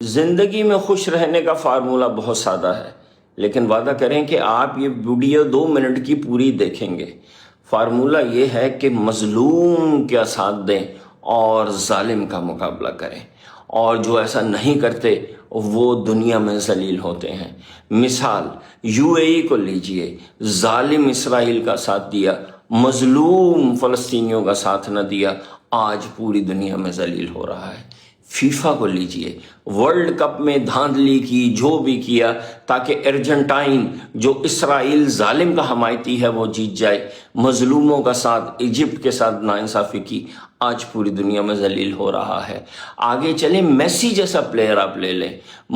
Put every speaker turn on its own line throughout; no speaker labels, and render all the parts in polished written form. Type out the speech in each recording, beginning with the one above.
زندگی میں خوش رہنے کا فارمولہ بہت سادہ ہے، لیکن وعدہ کریں کہ آپ یہ ویڈیو 2 منٹ کی پوری دیکھیں گے۔ فارمولہ یہ ہے کہ مظلوم کا ساتھ دیں اور ظالم کا مقابلہ کریں، اور جو ایسا نہیں کرتے وہ دنیا میں ذلیل ہوتے ہیں۔ مثال UAE کو لیجئے، ظالم اسرائیل کا ساتھ دیا، مظلوم فلسطینیوں کا ساتھ نہ دیا، آج پوری دنیا میں ذلیل ہو رہا ہے۔ فیفا کو لیجئے، ورلڈ کپ میں دھاندلی کی، جو بھی کیا تاکہ ارجنٹائن جو اسرائیل ظالم کا حمایتی ہے وہ جیت جائے، مظلوموں کا ساتھ ایجپٹ کے ساتھ ناانصافی کی، آج پوری دنیا میں ذلیل ہو رہا ہے۔ آگے چلیں، میسی جیسا پلیئر آپ لے لیں،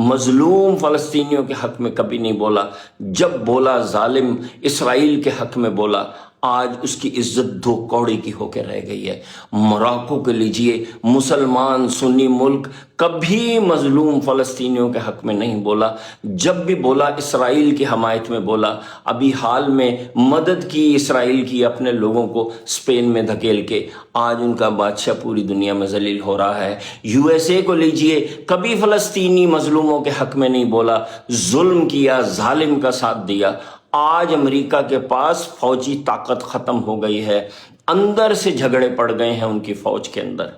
مظلوم فلسطینیوں کے حق میں کبھی نہیں بولا، جب بولا ظالم اسرائیل کے حق میں بولا، آج اس کی عزت 2 کوڑی کی ہو کے رہ گئی ہے۔ موراکو کے لیجئے، مسلمان سنی ملک، کبھی مظلوم فلسطینیوں کے حق میں نہیں بولا، جب بھی بولا اسرائیل کی حمایت میں بولا۔ ابھی حال میں مدد کی اسرائیل کی اپنے لوگوں کو اسپین میں دھکیل کے، آج ان کا بادشاہ پوری دنیا میں ذلیل ہو رہا ہے۔ USA کو لیجئے، کبھی فلسطینی مظلوموں کے حق میں نہیں بولا، ظلم کیا، ظالم کا ساتھ دیا۔ آج امریکہ کے پاس فوجی طاقت ختم ہو گئی ہے، اندر سے جھگڑے پڑ گئے ہیں ان کی فوج کے اندر۔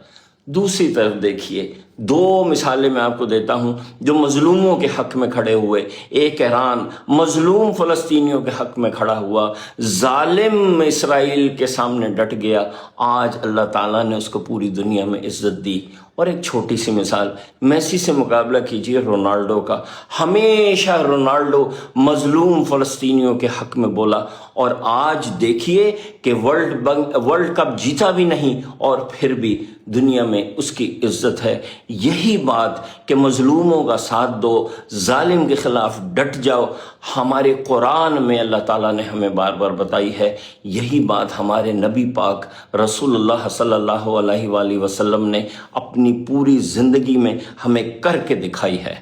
دوسری طرف دیکھیے، 2 مثالیں میں آپ کو دیتا ہوں جو مظلوموں کے حق میں کھڑے ہوئے۔ ایک ایران مظلوم فلسطینیوں کے حق میں کھڑا ہوا، ظالم اسرائیل کے سامنے ڈٹ گیا، آج اللہ تعالیٰ نے اس کو پوری دنیا میں عزت دی۔ اور ایک چھوٹی سی مثال، میسی سے مقابلہ کیجئے رونالڈو کا۔ ہمیشہ رونالڈو مظلوم فلسطینیوں کے حق میں بولا، اور آج دیکھیے کہ ورلڈ کپ جیتا بھی نہیں اور پھر بھی دنیا میں اس کی عزت ہے۔ یہی بات کہ مظلوموں کا ساتھ دو، ظالم کے خلاف ڈٹ جاؤ، ہمارے قرآن میں اللہ تعالیٰ نے ہمیں بار بار بتائی ہے۔ یہی بات ہمارے نبی پاک رسول اللہ صلی اللہ علیہ وآلہ وسلم نے اپنی پوری زندگی میں ہمیں کر کے دکھائی ہے۔